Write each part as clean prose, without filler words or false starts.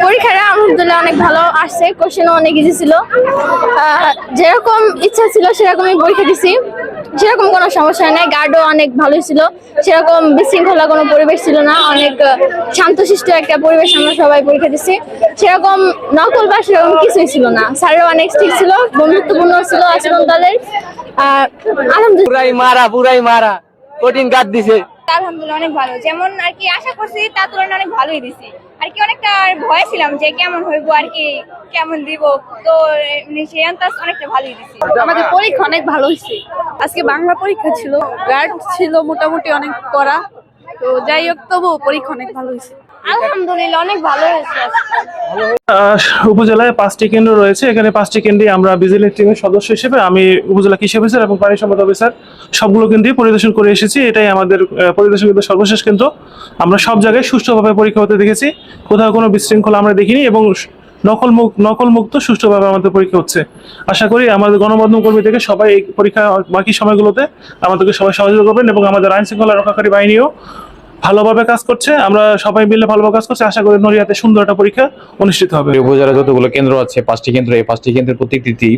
পরীক্ষাটা আলহামদুলিল্লাহ অনেক ভালো আসছে, কোশ্চেনও অনেক ইজি ছিল। যেরকম ইচ্ছা ছিল সেরকমই পরীক্ষা দিছি, সেরকম কোনো সমস্যা নেই। গার্ডও অনেক ভালোই ছিল, সেরকম বিশৃঙ্খলা কোনো পরিবেশ ছিল না, অনেক শান্তশিষ্ট একটা পরিবেশ আমরা সবাই পরীক্ষা দিছি। সেরকম নকল বা সেরকম কিছুই ছিল না। স্যারও অনেক স্ট্রিক্ট ছিল, বন্ধুত্বপূর্ণ ছিল আচরণ তাদের। আলহামদুলিল্লাহ পুরাই মারা কঠিন কাজ দিছে। আলহামদুলিল্লাহ অনেক ভালো, যেমন আর কি আশা করছি তার তুলনায় অনেক ভালোই দিছি। আর কি অনেকটা ভয় ছিলাম যে কেমন হইব আর কি, কেমন দিব, তো সেই আন্দাজ অনেকটা ভালোই দিছি। আমাদের পরীক্ষা অনেক ভালো হয়েছে। আজকে বাংলা পরীক্ষা ছিল, গার্ড ছিল মোটামুটি অনেক কড়া, তো যাই হোক তবু পরীক্ষা অনেক ভালো হয়েছে। আলহামদুলিল্লাহ অনেক ভালো হয়েছে। উপজেলায় 5টি কেন্দ্র রয়েছে। এখানে 5টি কেন্দ্রে আমরা ভিজিলেন্স টিমের সদস্য হিসেবে আমি উপজেলা কৃষি অফিসার এবং পানি সম্পদ অফিসার সবগুলো কেন্দ্রে পরিদর্শন করে এসেছি। এটাই আমাদের পরিদর্শন কিন্তু সর্বশেষ কেন্দ্র। আমরা সব জায়গায় সুষ্ঠুভাবে পরীক্ষা হতে দেখেছি, কোথাও কোনো বিশৃঙ্খলা আমরা দেখিনি এবং নকল মুক্ত সুষ্ঠুভাবে আমাদের পরীক্ষা হচ্ছে। আশা করি আমাদের গণমাধ্যম কর্মী থেকে সবাই এই পরীক্ষা বাকি সময়গুলোতে আমাদেরকে সবাই সহযোগিতা করবেন এবং আমাদের আইন শৃঙ্খলা রক্ষাকারী বাহিনীও ভালোভাবে কাজ করছে। আমরা সবাই মিলে ভালোভাবে কাজ করছি। আশা করি নড়িয়াতে সুন্দর একটা পরীক্ষা অনুষ্ঠিত হবে। উপজেলা যতগুলো কেন্দ্র আছে 5টি কেন্দ্র, এই 5টি কেন্দ্রের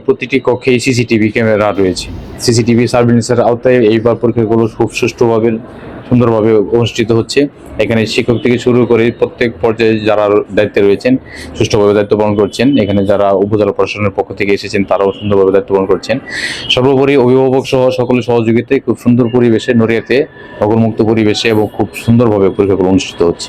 প্রতিটি কক্ষে সিসিটিভি ক্যামেরা রয়েছে। সিসিটিভি সার্ভিলেন্সের আওতায় এইবার পরীক্ষাগুলো খুব সুষ্ঠুভাবে সুন্দরভাবে অনুষ্ঠিত হচ্ছে। এখানে শিক্ষক থেকে শুরু করে প্রত্যেক পর্যায়ে যারা দায়িত্বে রয়েছেন সুষ্ঠুভাবে দায়িত্ব পালন করছেন। এখানে যারা উপজেলা প্রশাসনের পক্ষ থেকে এসেছেন তারাও সুন্দরভাবে দায়িত্ব পালন করছেন। সর্বোপরি অভিভাবক সহ সকলের সহযোগিতায় খুব সুন্দর পরিবেশে নড়িয়াতে নকলমুক্ত পরিবেশে এবং খুব সুন্দরভাবে পরীক্ষাগুলো অনুষ্ঠিত হচ্ছে।